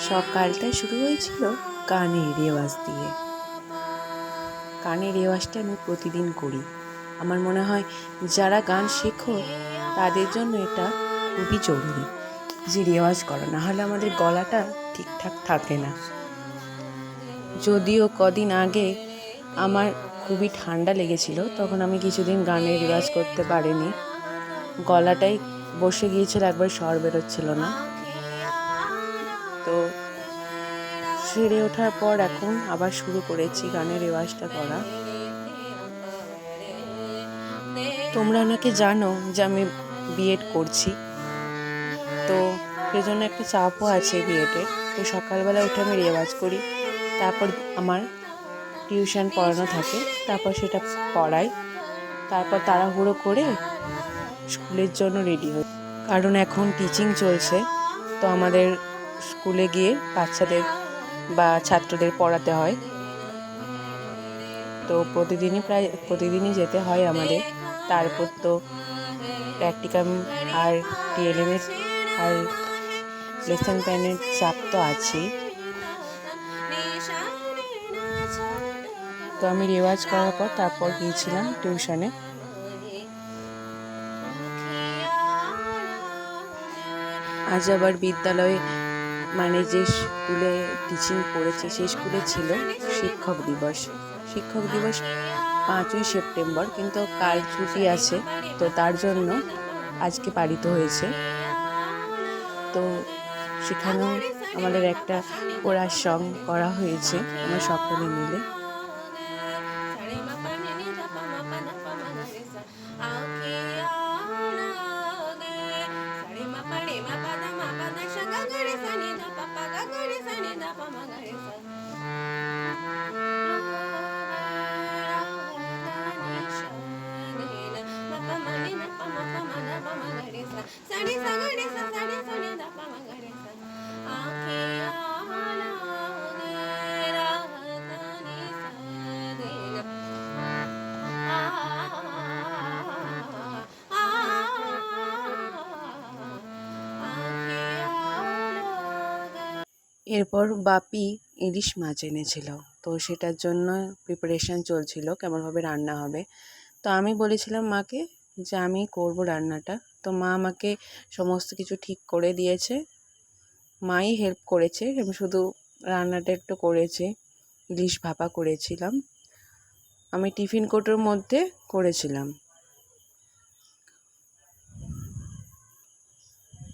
সকালটা শুরু হয়েছিল গানের রেওয়াজ দিয়ে। গানের রেওয়াজটা আমি প্রতিদিন করি। আমার মনে হয় যারা গান শেখো তাদের জন্য এটা খুবই জরুরি যে রেওয়াজ করা, না হলে আমাদের গলাটা ঠিকঠাক থাকে না। যদিও কদিন আগে আমার খুবই ঠান্ডা লেগেছিল, তখন আমি কিছুদিন গানের রেওয়াজ করতে পারিনি। গলাটাই বসে গিয়েছিল, একবার স্বর বেরোচ্ছিল না। তো সেরে ওঠার পর এখন আবার শুরু করেছি গানের রেওয়াজটা করা। তোমরা নাকি জানো যে আমি বিএড করছি, তো সেজন্য একটা চাপও আছে বিএডের। তো সকালবেলা উঠে আমি রেওয়াজ করি, তারপর আমার টিউশন পড়ানো থাকে, তারপর সেটা পড়াই, তারপর তাড়াহুড়ো করে স্কুলের জন্য রেডি হই। কারণ এখন টিচিং চলছে, তো আমাদের স্কুলে গিয়ে বাচ্চাদের বা ছাত্রদের পড়াতে হয়। তো প্রায় প্রতিদিনই যেতে হয় আমাদের। তারপর তো প্র্যাকটিকাম আর টিএলএমের আর লেসন প্ল্যানের চাপ তো আছেই। তো আমি রেওয়াজ করার পর তারপর গিয়েছিলাম টিউশনে। আজ আবার বিদ্যালয়ে মানে যে স্কুলে টিচিং পড়েছি সেই স্কুলে ছিল শিক্ষক দিবস। শিক্ষক দিবস 5ই সেপ্টেম্বর, কিন্তু কাল ছুটি আছে, তো তার জন্য আজকে পালিত হয়েছে। তো সেখানেও আমাদের একটা কোরাস সং করা হয়েছে আমরা সকলে মিলে। এরপর বাপি ইলিশ মাছ এনেছিল, তো সেটার জন্য প্রিপারেশান চলছিল কেমনভাবে রান্না হবে। তো আমি বলেছিলাম মাকে যে আমি করব রান্নাটা। তো মা আমাকে সমস্ত কিছু ঠিক করে দিয়েছে, মাই হেল্প করেছে, আমি শুধু রান্নাটা একটু করেছি। ইলিশ ভাপা করেছিলাম, আমি টিফিন কোটোর মধ্যে করেছিলাম।